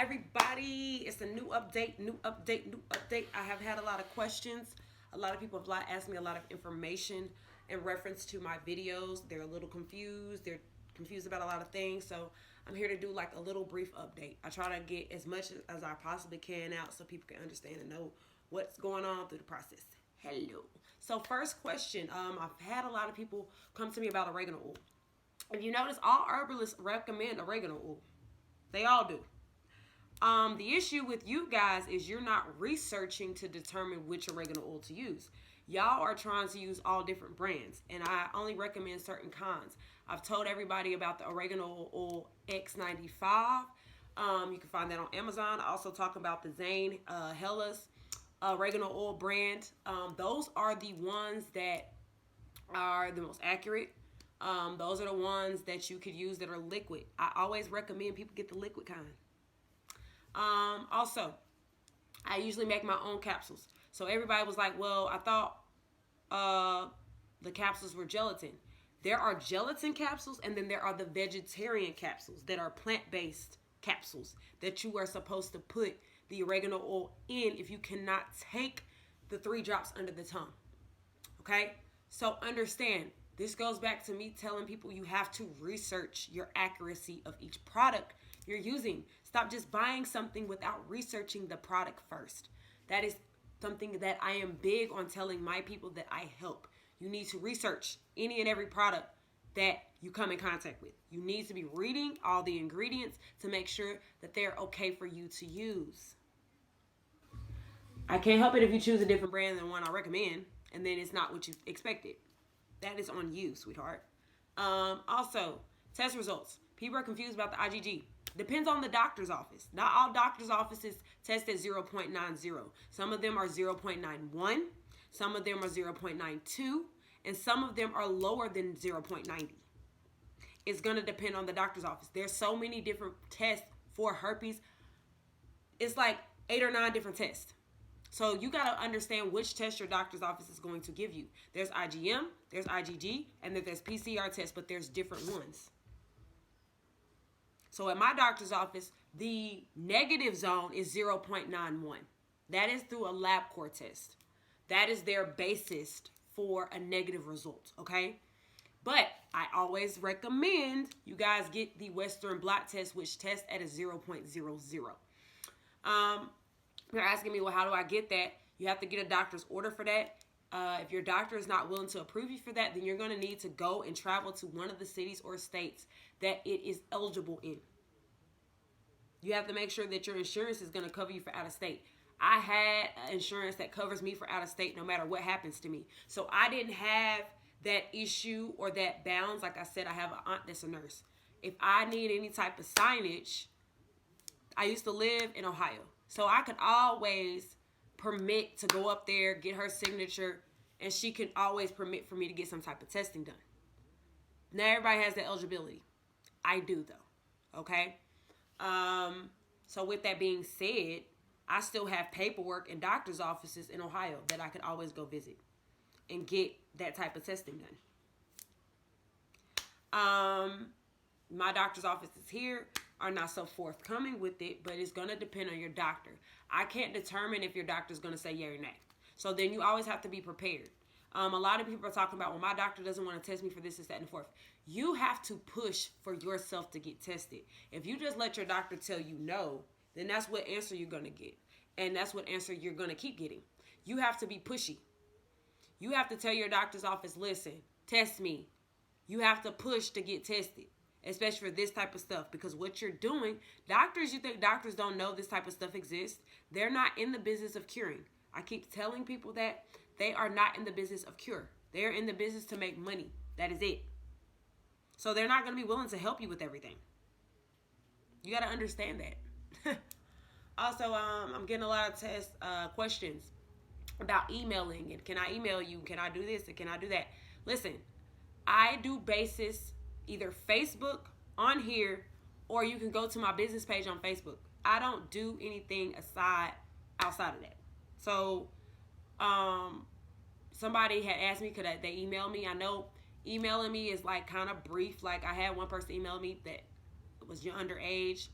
everybody. It's a new update, new update, new update. I have had a lot of questions. A lot of people have asked me a lot of information in reference to my videos. They're a little confused. They're confused about a lot of things. So I'm here to do like a little brief update. I try to get as much as I possibly can out so people can understand and know what's going on through the process. Hello. So first question. I've had a lot of people come to me about oregano oil. If you notice, all herbalists recommend oregano oil. They all do. The issue with you guys is you're not researching to determine which oregano oil to use. Y'all are trying to use all different brands, and I only recommend certain kinds. I've told everybody about the oregano oil X95. You can find that on Amazon. I also talk about the Zane Hellas oregano oil brand. Those are the ones that are the most accurate. Those are the ones that you could use that are liquid. I always recommend people get the liquid kind. Also, I usually make my own capsules. So everybody was like, well, I thought the capsules were gelatin. There are gelatin capsules, and then there are the vegetarian capsules that are plant-based capsules that you are supposed to put the oregano oil in if you cannot take the 3 drops under the tongue. Okay? So understand, this goes back to me telling people you have to research your accuracy of each product you're using. Stop just buying something without researching the product first. That is something that I am big on telling my people that I help. You need to research any and every product that you come in contact with. You need to be reading all the ingredients to make sure that they're okay for you to use. I can't help it if you choose a different brand than one I recommend, and then it's not what you expected. That is on you, sweetheart. Also, test results. People are confused about the IgG. Depends on the doctor's office. Not all doctor's offices test at 0.90. Some of them are 0.91. Some of them are 0.92. And some of them are lower than 0.90. It's going to depend on the doctor's office. There's so many different tests for herpes. It's like 8 or 9 different tests. So you got to understand which test your doctor's office is going to give you. There's IgM, there's IgG, and then there's PCR tests, but there's different ones. So at my doctor's office, the negative zone is 0.91. That is through a LabCorp test. That is their basis for a negative result, okay? But I always recommend you guys get the Western blot test, which tests at a 0.00. You're asking me, well, how do I get that? You have to get a doctor's order for that. If your doctor is not willing to approve you for that, then you're going to need to go and travel to one of the cities or states that it is eligible in. You have to make sure that your insurance is going to cover you for out of state. I had insurance that covers me for out of state no matter what happens to me. So I didn't have that issue or that balance. Like I said, I have an aunt that's a nurse. If I need any type of signage, I used to live in Ohio. So I could always permit to go up there, get her signature, and she can always permit for me to get some type of testing done. Now everybody has that eligibility. I do though, okay? So with that being said, I still have paperwork in doctor's offices in Ohio that I could always go visit and get that type of testing done. My doctor's offices here are not so forthcoming with it, but it's going to depend on your doctor. I can't determine if your doctor's going to say yay or nay. So then you always have to be prepared. A lot of people are talking about, well, my doctor doesn't want to test me for this, that, and the fourth. You have to push for yourself to get tested. If you just let your doctor tell you no, then that's what answer you're going to get. And that's what answer you're going to keep getting. You have to be pushy. You have to tell your doctor's office, listen, test me. You have to push to get tested, especially for this type of stuff. Because what you're doing, doctors, you think doctors don't know this type of stuff exists? They're not in the business of curing. I keep telling people that they are not in the business of cure. They're in the business to make money. That is it. So they're not going to be willing to help you with everything. You got to understand that. Also, I'm getting a lot of questions about emailing. And can I email you? Can I do this? And can I do that? Listen, I do basis either Facebook on here, or you can go to my business page on Facebook. I don't do anything outside of that. So, somebody had asked me, could they email me? I know emailing me is like kind of brief. Like I had one person email me that was underage.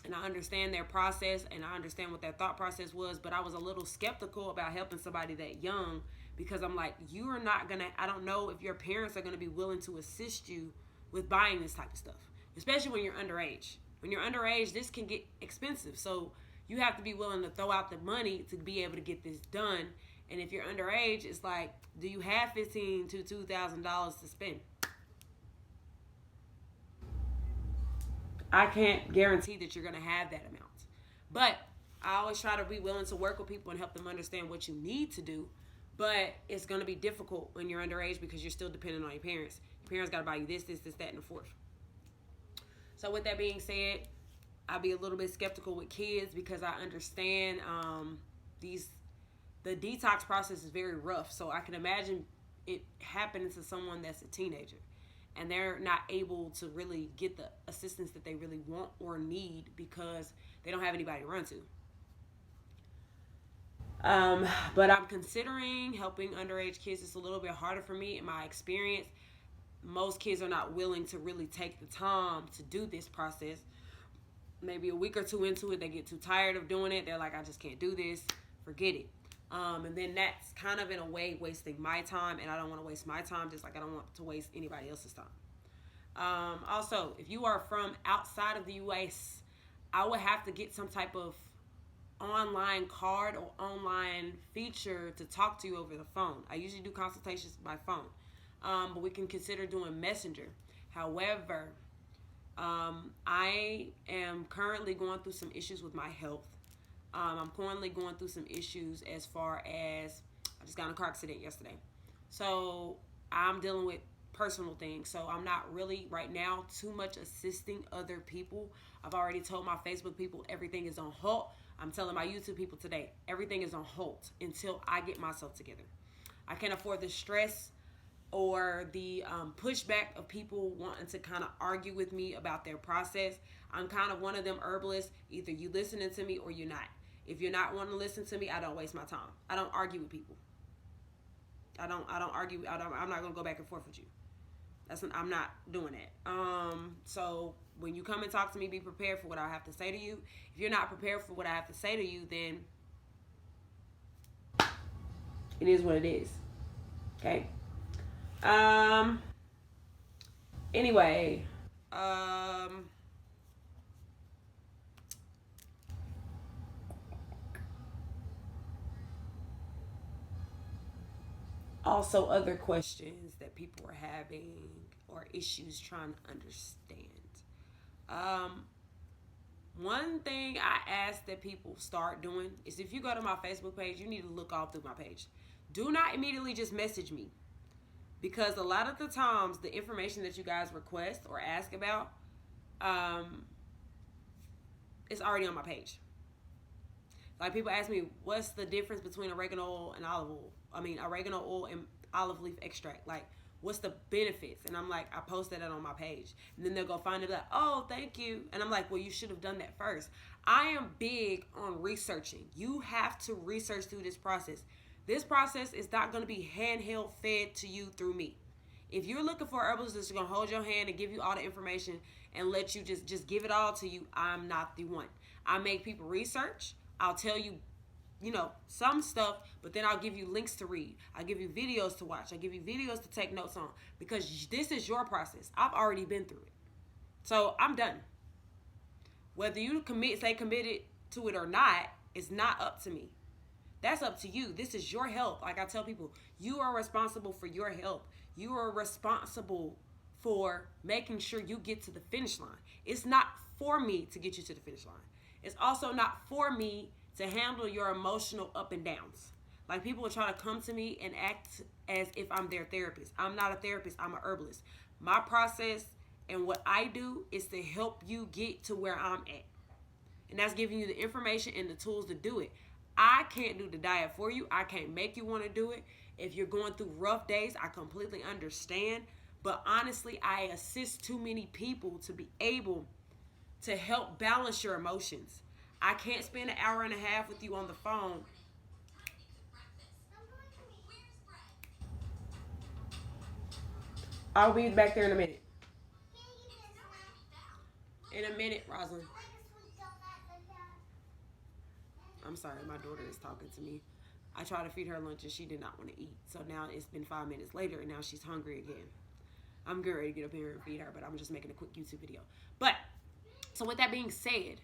and I understand their process and I understand what their thought process was, but I was a little skeptical about helping somebody that young because I'm like, you are not gonna, I don't know if your parents are gonna be willing to assist you with buying this type of stuff, especially when you're underage. When you're underage, this can get expensive. So you have to be willing to throw out the money to be able to get this done. And if you're underage, it's like, do you have $1,500 to $2,000 to spend? I can't guarantee that you're going to have that amount. But I always try to be willing to work with people and help them understand what you need to do. But it's going to be difficult when you're underage because you're still dependent on your parents. Your parents got to buy you this, that, and the fourth. So with that being said, I'll be a little bit skeptical with kids because I understand the detox process is very rough. So I can imagine it happening to someone that's a teenager and they're not able to really get the assistance that they really want or need because they don't have anybody to run to. But I'm considering helping underage kids. It's a little bit harder for me in my experience. Most kids are not willing to really take the time to do this process. Maybe a week or two into it, they get too tired of doing it. They're like, I just can't do this. Forget it. And then that's kind of in a way wasting my time, and I don't want to waste my time just like I don't want to waste anybody else's time. Also, if you are from outside of the US, I would have to get some type of online card or online feature to talk to you over the phone. I usually do consultations by phone, but we can consider doing Messenger. However, I am currently going through some issues with my health. I'm currently going through some issues as far as I just got in a car accident yesterday. So I'm dealing with personal things. So I'm not really right now too much assisting other people. I've already told my Facebook people everything is on hold. I'm telling my YouTube people today everything is on hold until I get myself together. I can't afford the stress or the pushback of people wanting to kind of argue with me about their process. I'm kind of one of them herbalists. Either you listening to me or you're not. If you're not wanting to listen to me, I don't waste my time. I don't argue with people. I don't argue. I'm not gonna go back and forth with you. I'm not doing that. So when you come and talk to me, be prepared for what I have to say to you. If you're not prepared for what I have to say to you, then it is what it is. Okay. Anyway, also other questions that people are having or issues trying to understand. Um, One thing I ask that people start doing is if you go to my Facebook page, you need to look all through my page. Do not immediately just message me because a lot of the times the information that you guys request or ask about is already on my page. Like people ask me, what's the difference between oregano oil and olive oil? Oregano oil and olive leaf extract. Like, what's the benefits? And I'm like, I posted that on my page. And then they'll go find it like, oh, thank you. And I'm like, well, you should have done that first. I am big on researching. You have to research through this process. This process is not going to be handheld fed to you through me. If you're looking for herbalists that's going to hold your hand and give you all the information and let you just give it all to you, I'm not the one. I make people research. I'll tell you, some stuff, but then I'll give you links to read. I'll give you videos to watch. I'll give you videos to take notes on because this is your process. I've already been through it. So I'm done. Whether you stay committed to it or not, it's not up to me. That's up to you. This is your health. Like I tell people, you are responsible for your health. You are responsible for making sure you get to the finish line. It's not for me to get you to the finish line. It's also not for me to handle your emotional up and downs. Like people are trying to come to me and act as if I'm their therapist. I'm not a therapist. I'm an herbalist. My process and what I do is to help you get to where I'm at. And that's giving you the information and the tools to do it. I can't do the diet for you. I can't make you want to do it. If you're going through rough days, I completely understand. But honestly, I assist too many people to be able to help balance your emotions. I can't spend an hour and a half with you on the phone. I'll be back there in a minute. In a minute, Rosalind. I'm sorry, my daughter is talking to me. I tried to feed her lunch and she did not want to eat. So now it's been 5 minutes later and now she's hungry again. I'm getting ready to get up here and feed her, but I'm just making a quick YouTube video. But, so with that being said,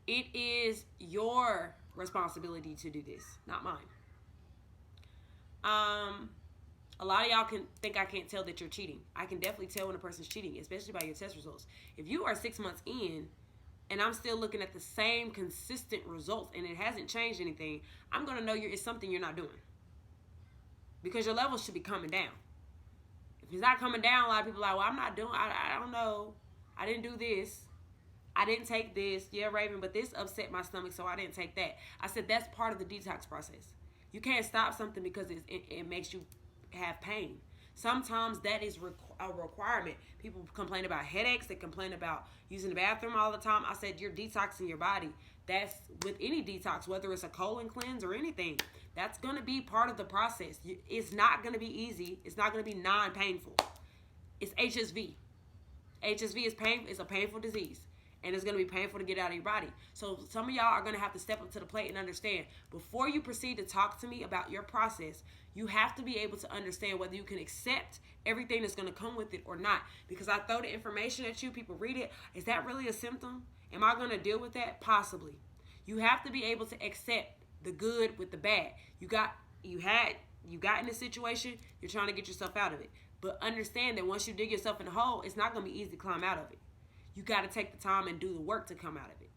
it is your responsibility to do this, not mine. A lot of y'all can think I can't tell that you're cheating. I can definitely tell when a person's cheating, especially by your test results. If you are 6 months in and I'm still looking at the same consistent results and it hasn't changed anything, I'm going to know it's something you're not doing. Because your levels should be coming down. If it's not coming down, a lot of people are like, well, I'm not doing, I don't know. I didn't do this. I didn't take this. Yeah, Raven, but this upset my stomach, so I didn't take that. I said that's part of the detox process. You can't stop something because it makes you have pain. Sometimes that is a requirement. People complain about headaches. They complain about using the bathroom all the time. I said you're detoxing your body. That's with any detox, whether it's a colon cleanse or anything. That's going to be part of the process. It's not going to be easy. It's not going to be non-painful. It's HSV. HSV is pain. It's a painful disease. And it's going to be painful to get out of your body. So some of y'all are going to have to step up to the plate and understand. Before you proceed to talk to me about your process, you have to be able to understand whether you can accept everything that's going to come with it or not. Because I throw the information at you, people read it. Is that really a symptom? Am I going to deal with that? Possibly. You have to be able to accept the good with the bad. You got in a situation, you're trying to get yourself out of it. But understand that once you dig yourself in a hole, it's not going to be easy to climb out of it. You got to take the time and do the work to come out of it.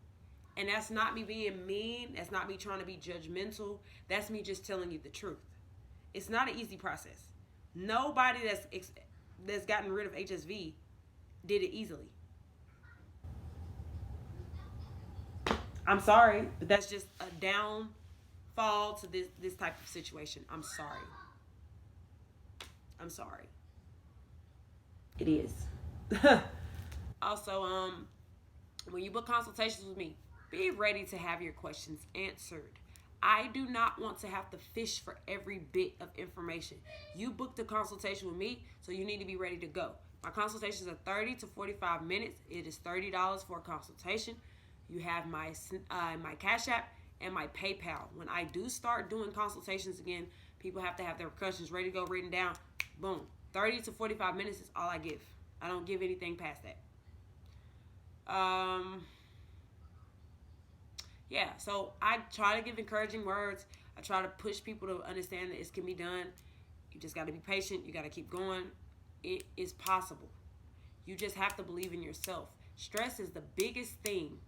And that's not me being mean. That's not me trying to be judgmental. That's me just telling you the truth. It's not an easy process. Nobody that's gotten rid of HSV did it easily. I'm sorry, but that's just a downfall to this type of situation. I'm sorry. I'm sorry. It is. Also, when you book consultations with me, be ready to have your questions answered. I do not want to have to fish for every bit of information. You booked a consultation with me, so you need to be ready to go. My consultations are 30 to 45 minutes. It is $30 for a consultation. You have my Cash App and my PayPal. When I do start doing consultations again, people have to have their questions ready to go, written down. Boom. 30 to 45 minutes is all I give. I don't give anything past that. Yeah, so I try to give encouraging words. I try to push people to understand that it can be done. You just got to be patient. You got to keep going. It is possible. You just have to believe in yourself. Stress is the biggest thing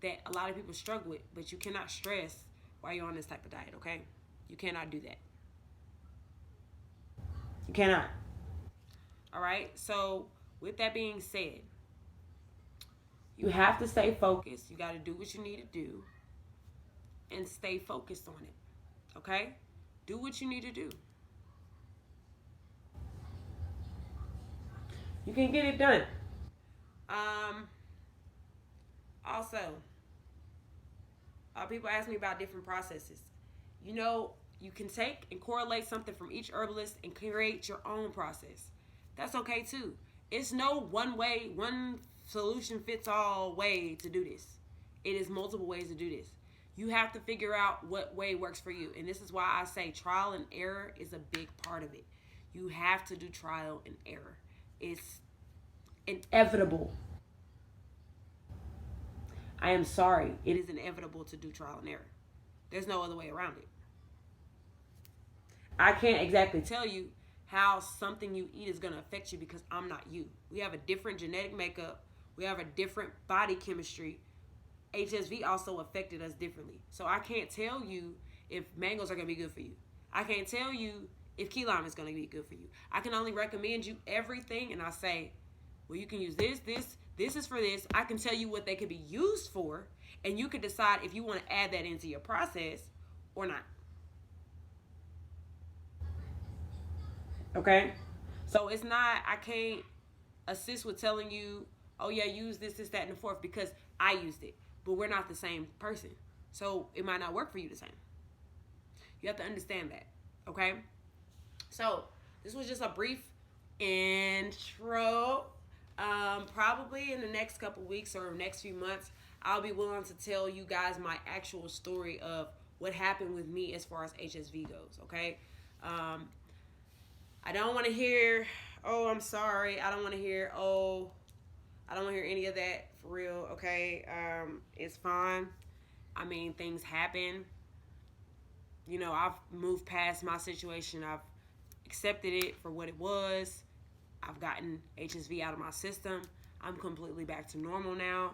that a lot of people struggle with, but you cannot stress while you're on this type of diet, okay? You cannot do that. You cannot. All right, so with that being said, you have to stay focused. You got to do what you need to do and stay focused on it, okay? Do what you need to do. You can get it done. Also, people ask me about different processes. You know, you can take and correlate something from each herbalist and create your own process. That's okay too. It's no one solution fits all way to do this. It is multiple ways to do this. You have to figure out what way works for you. And this is why I say trial and error is a big part of it. You have to do trial and error. It's inevitable. I am sorry. It is inevitable to do trial and error. There's no other way around it. I can't exactly tell you how something you eat is going to affect you because I'm not you. We have a different genetic makeup. We have a different body chemistry. HSV also affected us differently. So I can't tell you if mangoes are going to be good for you. I can't tell you if key lime is going to be good for you. I can only recommend you everything, and I say, well, you can use this is for this. I can tell you what they could be used for, and you can decide if you want to add that into your process or not. Okay? So it's not, I can't assist with telling you, oh yeah, use this, that, and the fourth because I used it. But we're not the same person. So it might not work for you the same. You have to understand that. Okay? So this was just a brief intro. Probably in the next couple weeks or next few months, I'll be willing to tell you guys my actual story of what happened with me as far as HSV goes, okay? I don't want to hear, oh, I'm sorry. I don't want to hear, oh, I don't want to hear any of that for real, okay? It's fine. I mean, things happen. You know, I've moved past my situation. I've accepted it for what it was. I've gotten HSV out of my system. I'm completely back to normal now.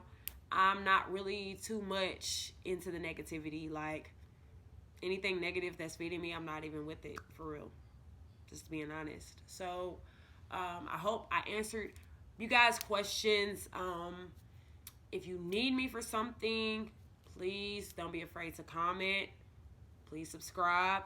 I'm not really too much into the negativity. Like, anything negative that's feeding me, I'm not even with it, for real. Just being honest. So, I hope I answered you guys' questions. If you need me for something, please don't be afraid to comment. Please subscribe.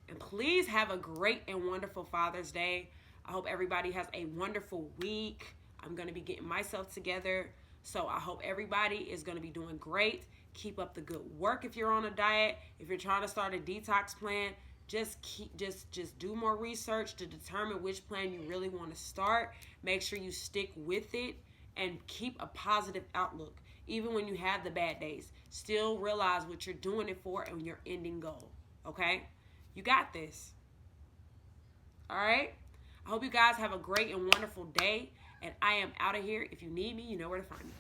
And please have a great and wonderful Father's Day. I hope everybody has a wonderful week. I'm going to be getting myself together. So I hope everybody is going to be doing great. Keep up the good work if you're on a diet. If you're trying to start a detox plan, just do more research to determine which plan you really want to start. Make sure you stick with it and keep a positive outlook. Even when you have the bad days, still realize what you're doing it for and your ending goal. Okay? You got this. All right? I hope you guys have a great and wonderful day. And I am out of here. If you need me, you know where to find me.